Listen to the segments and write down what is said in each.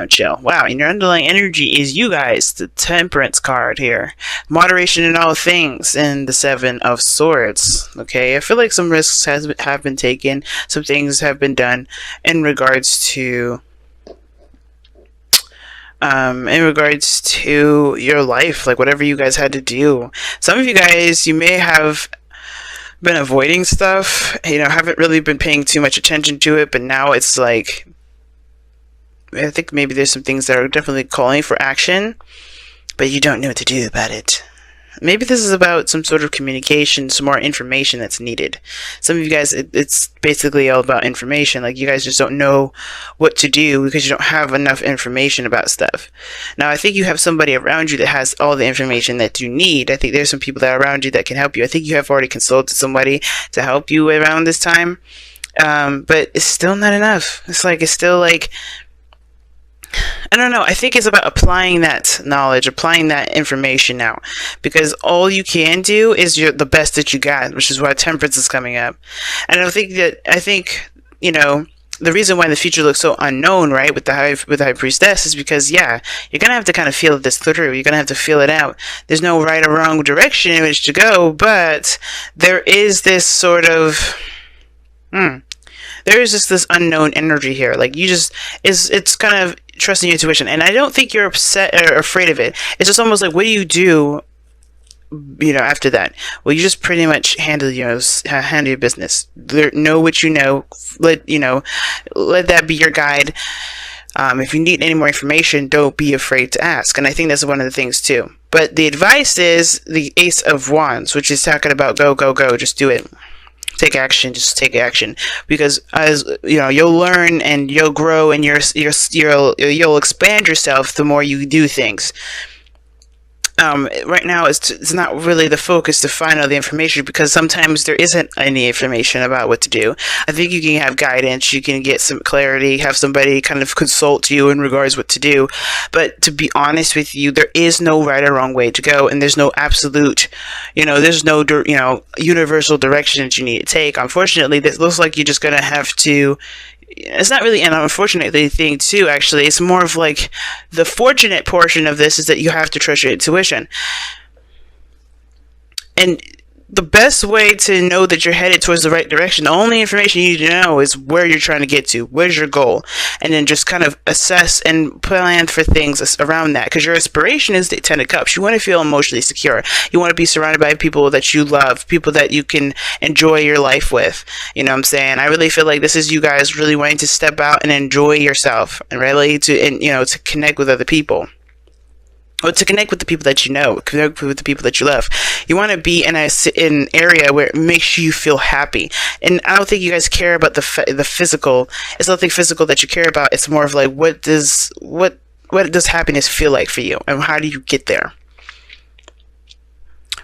chill. Wow, and your underlying energy is you guys, the Temperance card here. Moderation in all things, and the Seven of Swords. Okay, I feel like some risks have been taken, some things have been done in regards to your life, like whatever you guys had to do. Some of you guys, you may have been avoiding stuff, haven't really been paying too much attention to it, but now it's like, I think maybe there's some things that are definitely calling for action, but you don't know what to do about it. Maybe this is about some sort of communication, some more information that's needed. Some of you guys, it's basically all about information. Like, you guys just don't know what to do because you don't have enough information about stuff. Now, I think you have somebody around you that has all the information that you need. I think there's some people that are around you that can help you. I think you have already consulted somebody to help you around this time. But it's still not enough. It's still like, I don't know. I think it's about applying that knowledge, applying that information now, because all you can do is the best that you got, which is why Temperance is coming up. And I think the reason why the future looks so unknown, right, with the High Priestess, is because, yeah, you're gonna have to kind of feel this through. You're gonna have to feel it out. There's no right or wrong direction in which to go, but there is this sort of there is just this unknown energy here. Like, it's kind of trusting your intuition. And I don't think you're upset or afraid of it. It's just almost like, what do you do, after that? Well, you just pretty much handle your business. Know what you know. Let that be your guide. If you need any more information, don't be afraid to ask. And I think that's one of the things too. But the advice is the Ace of Wands, which is talking about go, go, go. Just do it. Take action. Just take action, because as you'll learn and you'll grow and you'll expand yourself the more you do things. Right now it's not really the focus to find all the information, because sometimes there isn't any information about what to do. I think you can have guidance, you can get some clarity, have somebody kind of consult you in regards what to do. But to be honest with you, there is no right or wrong way to go, and there's no absolute, there's no universal direction that you need to take. Unfortunately, this looks like you're just gonna have to. It's not really an unfortunate thing too, actually. It's more of like, the fortunate portion of this is that you have to trust your intuition. And the best way to know that you're headed towards the right direction, the only information you need to know is where you're trying to get to, where's your goal, and then just kind of assess and plan for things around that. Because your aspiration is the Ten of Cups. You want to feel emotionally secure. You want to be surrounded by people that you love, people that you can enjoy your life with. You know what I'm saying? I really feel like this is you guys really wanting to step out and enjoy yourself, and really to connect with other people. Or to connect with the people that you know, connect with the people that you love. You want to be in an area where it makes you feel happy. And I don't think you guys care about the physical. It's nothing physical that you care about. It's more of like, what does happiness feel like for you, and how do you get there?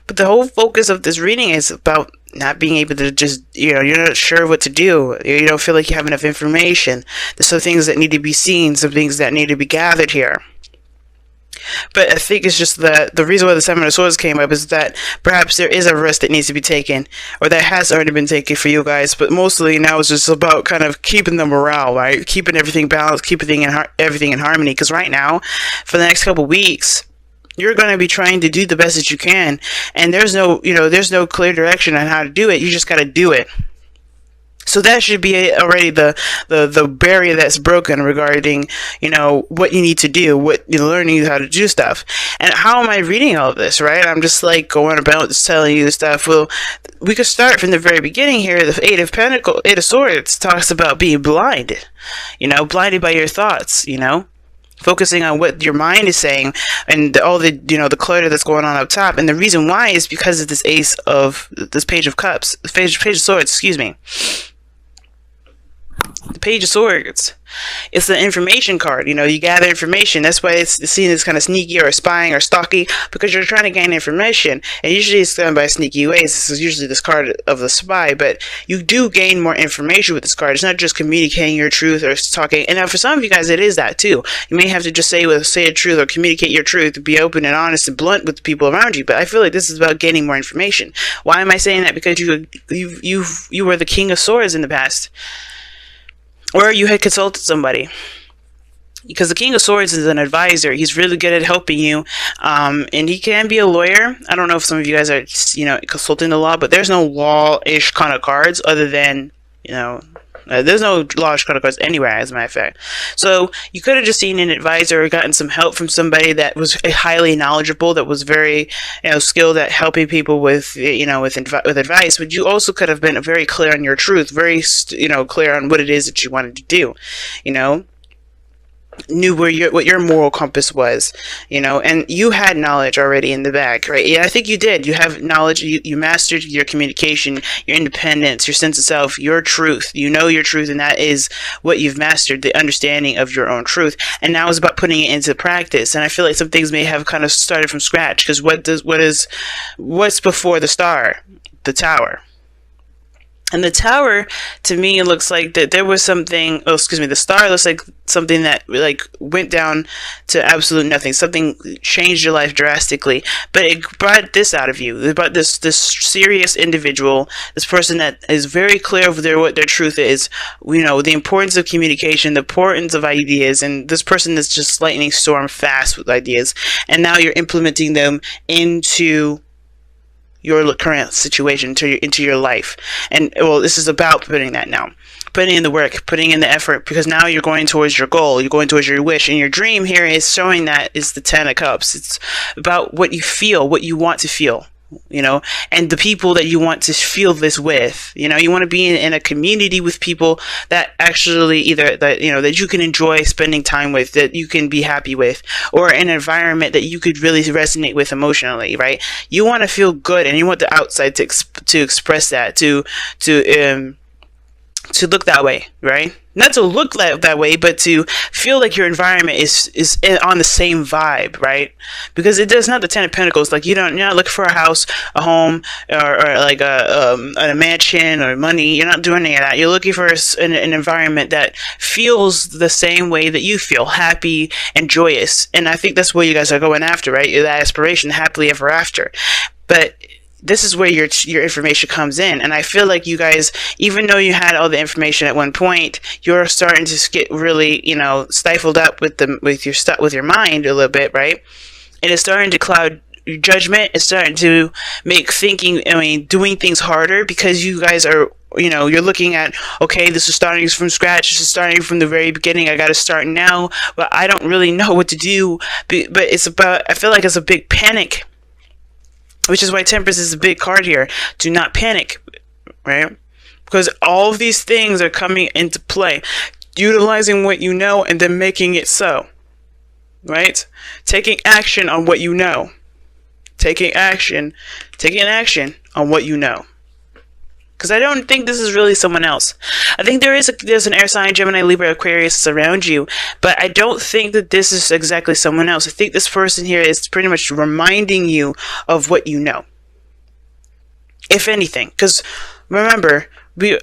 But the whole focus of this reading is about not being able to just, you're not sure what to do. You don't feel like you have enough information. There's some things that need to be seen, some things that need to be gathered here. But I think it's just that the reason why the Seven of Swords came up is that perhaps there is a risk that needs to be taken, or that has already been taken for you guys. But mostly now it's just about kind of keeping the morale, right? Keeping everything balanced, keeping everything in harmony. Because right now, for the next couple weeks, you're going to be trying to do the best that you can, and there's no clear direction on how to do it. You just got to do it. So that should be already the barrier that's broken regarding, what you need to do, what you're learning how to do stuff. And how am I reading all of this, right? I'm just like going about just telling you stuff. Well, we could start from the very beginning here. The Eight of Swords talks about being blinded, blinded by your thoughts, focusing on what your mind is saying, and all the the clutter that's going on up top. And the reason why is because of this Page of Cups, Page of Swords, excuse me. The Page of Swords. It's the information card. You gather information. That's why it's seen as kind of sneaky or spying or stalky, because you're trying to gain information. And usually it's done by sneaky ways. This is usually this card of the spy, but you do gain more information with this card. It's not just communicating your truth or talking. And now for some of you guys, it is that too. You may have to just say a truth or communicate your truth, be open and honest and blunt with the people around you. But I feel like this is about gaining more information. Why am I saying that? Because you were the King of Swords in the past. Or you had consulted somebody. because the King of Swords is an advisor. He's really good at helping you, and he can be a lawyer. I don't know if some of you guys are, consulting the law, but there's no law-ish kind of cards other than, there's no law-ish kind of cards anywhere, as a matter of fact. So you could have just seen an advisor or gotten some help from somebody that was highly knowledgeable, that was very, skilled at helping people with, with advice. But you also could have been very clear on your truth, very, clear on what it is that you wanted to do, knew what your moral compass was, and you had knowledge already in the bag, right? Yeah, I think you did. You have knowledge. You mastered your communication, your independence, your sense of self, your truth. You know your truth, and that is what you've mastered, the understanding of your own truth. And now it's about putting it into practice. And I feel like some things may have kind of started from scratch, because what's before the star? The tower. And the tower, to me, it looks like that there was something, the star looks like something that went down to absolute nothing. Something changed your life drastically, but it brought this out of you. It brought this serious individual, this person that is very clear of what their truth is, the importance of communication, the importance of ideas, and this person is just lightning storm fast with ideas. And now you're implementing them into your current situation, into your life. And this is about putting in the work, putting in the effort, because now you're going towards your goal, you're going towards your wish. And your dream here is showing that is the 10 of Cups. It's about what you feel, what you want to feel, and the people that you want to feel this with. You want to be in a community with people that actually that you can enjoy spending time with, that you can be happy with, or an environment that you could really resonate with emotionally, right? You want to feel good, and you want the outside to express that, to look that way, right? Not to look that way, but to feel like your environment is on the same vibe, right? Because it does not the 10 of Pentacles. Like you're not looking for a house, a home, or like a mansion or money. You're not doing any of that. You're looking for an environment that feels the same way that you feel, happy and joyous. And I think that's what you guys are going after, right? That aspiration, happily ever after. But this is where your information comes in. And I feel like you guys, even though you had all the information at one point, you're starting to get really, stifled up with your mind a little bit, right? And it's starting to cloud your judgment. It's starting to make doing things harder, because you guys are, you're looking at, okay, this is starting from scratch. This is starting from the very beginning. I got to start now, but I don't really know what to do. But I feel like it's a big panic, which is why Temperance is a big card here. Do not panic, right? Because all of these things are coming into play. Utilizing what you know and then making it so, right? Taking action on what you know. Taking action on what you know. Because I don't think this is really someone else. I think there's an air sign, Gemini, Libra, Aquarius around you, but I don't think that this is exactly someone else. I think this person here is pretty much reminding you of what you know, if anything. Because remember,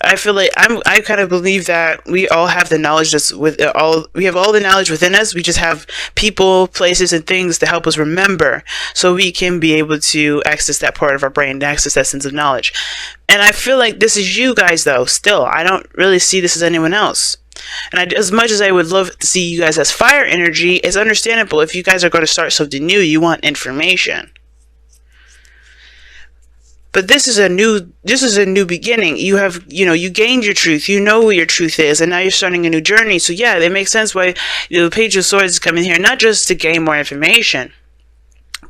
I feel like I kind of believe that we all have the knowledge we have all the knowledge within us. We just have people, places, and things to help us remember, so we can be able to access that part of our brain, to access that sense of knowledge. And I feel like this is you guys, though. Still, I don't really see this as anyone else. And as much as I would love to see you guys as fire energy, it's understandable. If you guys are going to start something new, you want information. But this is a new beginning. You have, you gained your truth. You know what your truth is, and now you're starting a new journey. So yeah, it makes sense why the Page of Swords is coming here, not just to gain more information,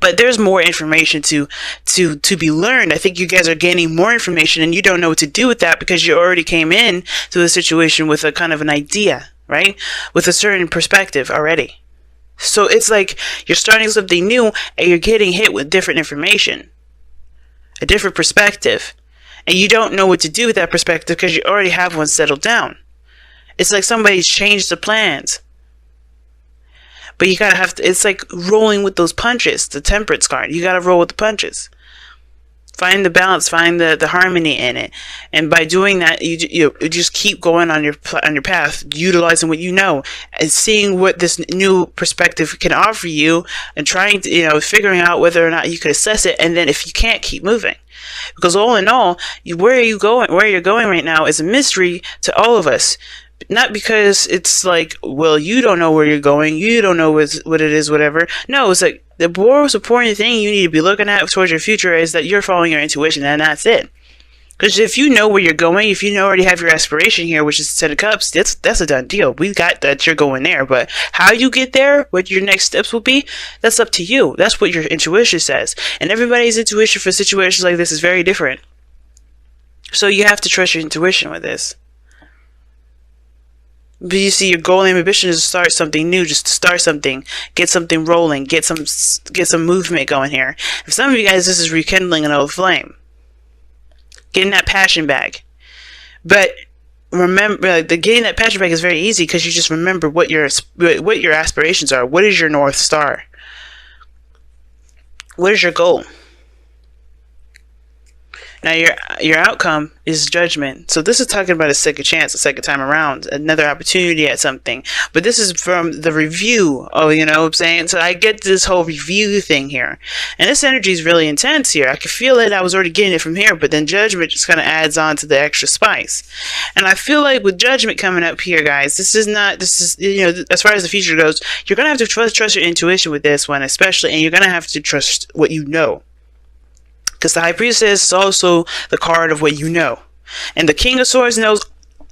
but there's more information to be learned. I think you guys are gaining more information, and you don't know what to do with that, because you already came in to the situation with a kind of an idea, right? With a certain perspective already. So it's like you're starting something new, and you're getting hit with different information, a different perspective, and you don't know what to do with that perspective because you already have one settled down. It's like somebody's changed the plans, but you gotta it's like rolling with those punches. The Temperance card, you gotta roll with the punches. Find the balance, find the harmony in it, and by doing that, you just keep going on your path, utilizing what you know, and seeing what this new perspective can offer you, and trying to figuring out whether or not you can assess it, and then if you can't, keep moving. Because all in all, where you're going right now is a mystery to all of us. Not because it's like, well, you don't know where you're going, you don't know what it is, whatever. No, it's like the most important thing you need to be looking at towards your future is that you're following your intuition, and that's it. Because if you know where you're going, if you already have your aspiration here, which is the Ten of Cups, that's a done deal. We got that you're going there. But how you get there, what your next steps will be, that's up to you. That's what your intuition says. And everybody's intuition for situations like this is very different. So you have to trust your intuition with this. But you see, your goal and ambition is to start something new, just to start something, get something rolling, get some movement going here. For some of you guys, this is rekindling an old flame, getting that passion back. But remember, getting that passion back is very easy because you just remember what your aspirations are. What is your North Star? What is your goal? Now your outcome is judgment. So this is talking about a second chance, a second time around, another opportunity at something. But this is from the review. Oh, you know what I'm saying? So I get this whole review thing here. And this energy is really intense here. I could feel it. I was already getting it from here. But then judgment just kind of adds on to the extra spice. And I feel like with judgment coming up here, guys, this is, you know, as far as the future goes, you're going to have to trust your intuition with this one, especially. And you're going to have to trust what you know. Because the High Priestess is also the card of what you know. And the King of Swords knows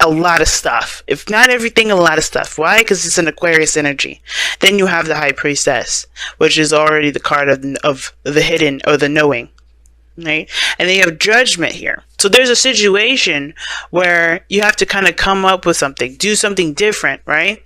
a lot of stuff. If not everything, a lot of stuff. Why? Because it's an Aquarius energy. Then you have the High Priestess, which is already the card of the hidden or the knowing. Right? And then you have Judgment here. So there's a situation where you have to kind of come up with something. Do something different, right?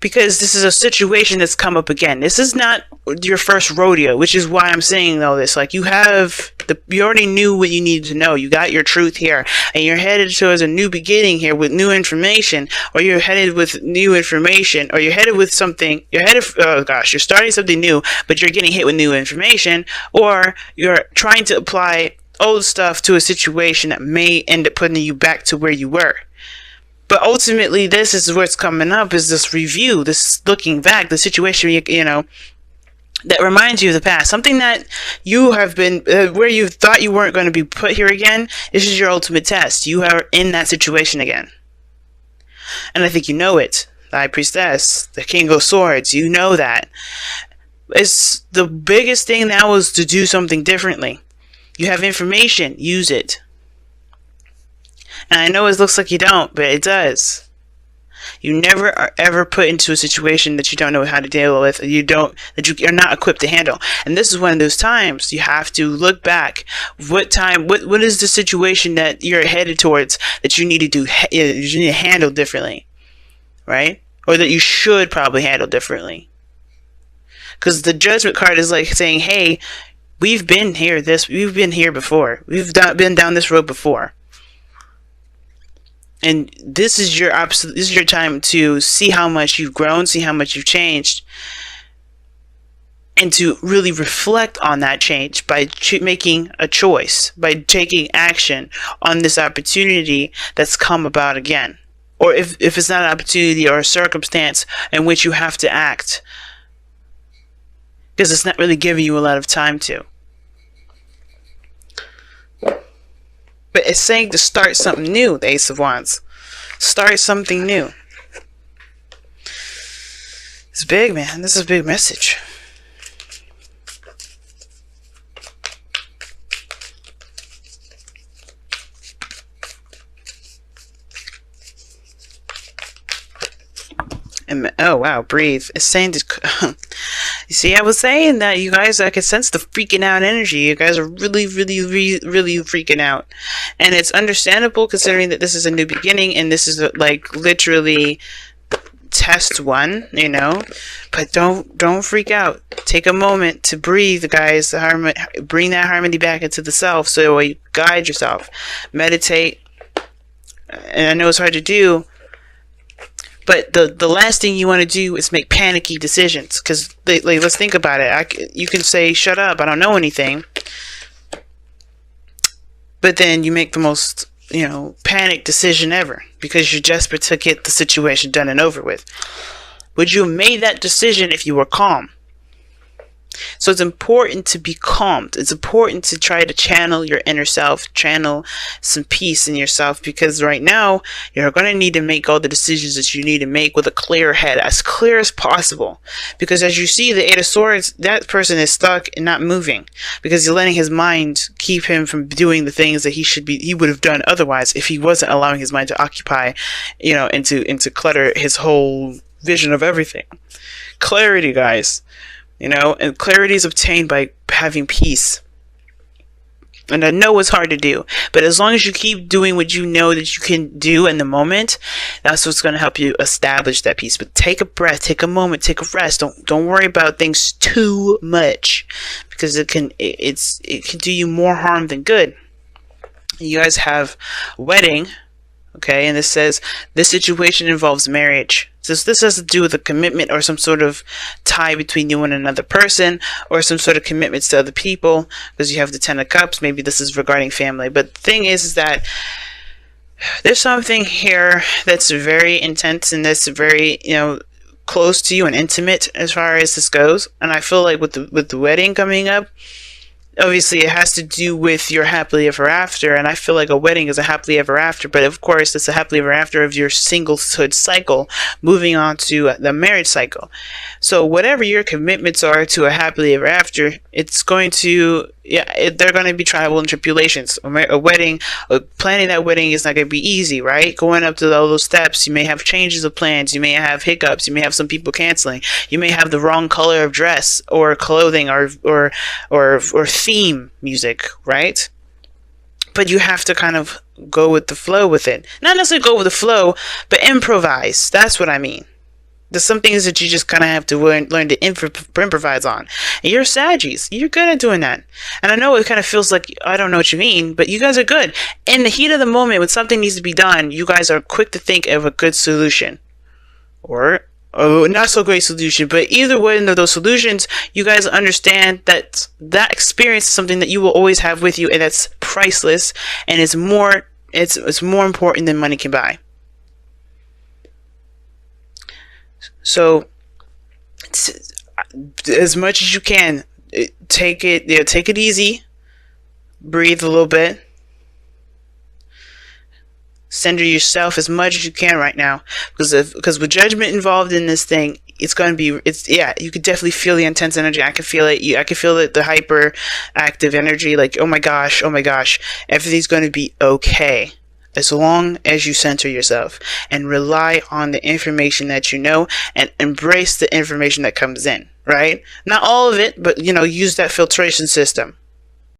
Because this is a situation that's come up again. This is not your first rodeo, which is why I'm saying all this. Like, you already knew what you needed to know. You got your truth here, and you're headed towards a new beginning here with new information, or you're headed with new information, or you're headed with something. You're starting something new, but you're getting hit with new information, or you're trying to apply old stuff to a situation that may end up putting you back to where you were. But ultimately, this is what's coming up, is this review, this looking back, the situation, you know, that reminds you of the past. Something that you have been, where you thought you weren't going to be put here again. This is your ultimate test. You are in that situation again. And I think you know it. The High Priestess, the King of Swords, you know that. It's the biggest thing now is to do something differently. You have information, use it. And I know it looks like you don't, but it does. You never are ever put into a situation that you don't know how to deal with, that you're not equipped to handle. And this is one of those times you have to look back. What is the situation that you're headed towards that you need to handle differently, right? Or that you should probably handle differently. Because the Judgment card is like saying, hey, we've been here before. We've been down this road before. And this is your time to see how much you've grown, see how much you've changed, and to really reflect on that change by making a choice, by taking action on this opportunity that's come about again. Or if it's not an opportunity or a circumstance in which you have to act, because it's not really giving you a lot of time to. But it's saying to start something new, the Ace of Wands. Start something new. It's big, man. This is a big message. And, oh, wow, breathe. It's saying to... You see, I was saying that you guys, I could sense the freaking out energy. You guys are really, really, really freaking out. And it's understandable considering that this is a new beginning and this is like literally test one, you know. But don't freak out. Take a moment to breathe, guys. Bring that harmony back into the self so you guide yourself. Meditate. And I know it's hard to do. But the last thing you want to do is make panicky decisions. Because, like, let's think about it. You can say, shut up, I don't know anything. But then you make the most, panic decision ever. Because you're desperate to get the situation done and over with. Would you have made that decision if you were calm? So it's important to be calmed. It's important to try to channel your inner self, channel some peace in yourself, because right now you're going to need to make all the decisions that you need to make with a clear head, as clear as possible. Because as you see, the Eight of Swords, that person is stuck and not moving because he's letting his mind keep him from doing the things that he would have done otherwise if he wasn't allowing his mind to occupy, and to clutter his whole vision of everything. Clarity, guys. And clarity is obtained by having peace. And I know it's hard to do, but as long as you keep doing what you know that you can do in the moment, that's what's going to help you establish that peace. But take a breath, take a moment, take a rest. Don't worry about things too much, because it can do you more harm than good. You guys have a wedding, okay, and this says this situation involves marriage. So this has to do with a commitment or some sort of tie between you and another person, or some sort of commitments to other people, because you have the Ten of Cups. Maybe this is regarding family. But the thing is that there's something here that's very intense and that's very, close to you and intimate as far as this goes. And I feel like with the wedding coming up, obviously it has to do with your happily ever after, and I feel like a wedding is a happily ever after, but of course it's a happily ever after of your singlehood cycle moving on to the marriage cycle. So whatever your commitments are to a happily ever after, it's going to, they're going to be trials and tribulations. A wedding, planning that wedding is not going to be easy, right? Going up to all those steps, you may have changes of plans, you may have hiccups, you may have some people canceling, you may have the wrong color of dress or clothing or theme music, right? But you have to kind of go with the flow with it. Not necessarily go with the flow, but improvise. That's what I mean. There's some things that you just kind of have to learn to improvise on. And you're Saggies. You're good at doing that. And I know it kind of feels like, I don't know what you mean, but you guys are good. In the heat of the moment, when something needs to be done, you guys are quick to think of a good solution. Or not so great solution. But either one of those solutions, you guys understand that that experience is something that you will always have with you, and that's priceless, and it's more important than money can buy. So, as much as you can, take it easy, breathe a little bit, center yourself as much as you can right now, because with judgment involved in this thing, you could definitely feel the intense energy. I can feel it. I can feel the hyper active energy. Like, oh my gosh, everything's going to be okay. As long as you center yourself and rely on the information that you know and embrace the information that comes in, right? Not all of it, but use that filtration system.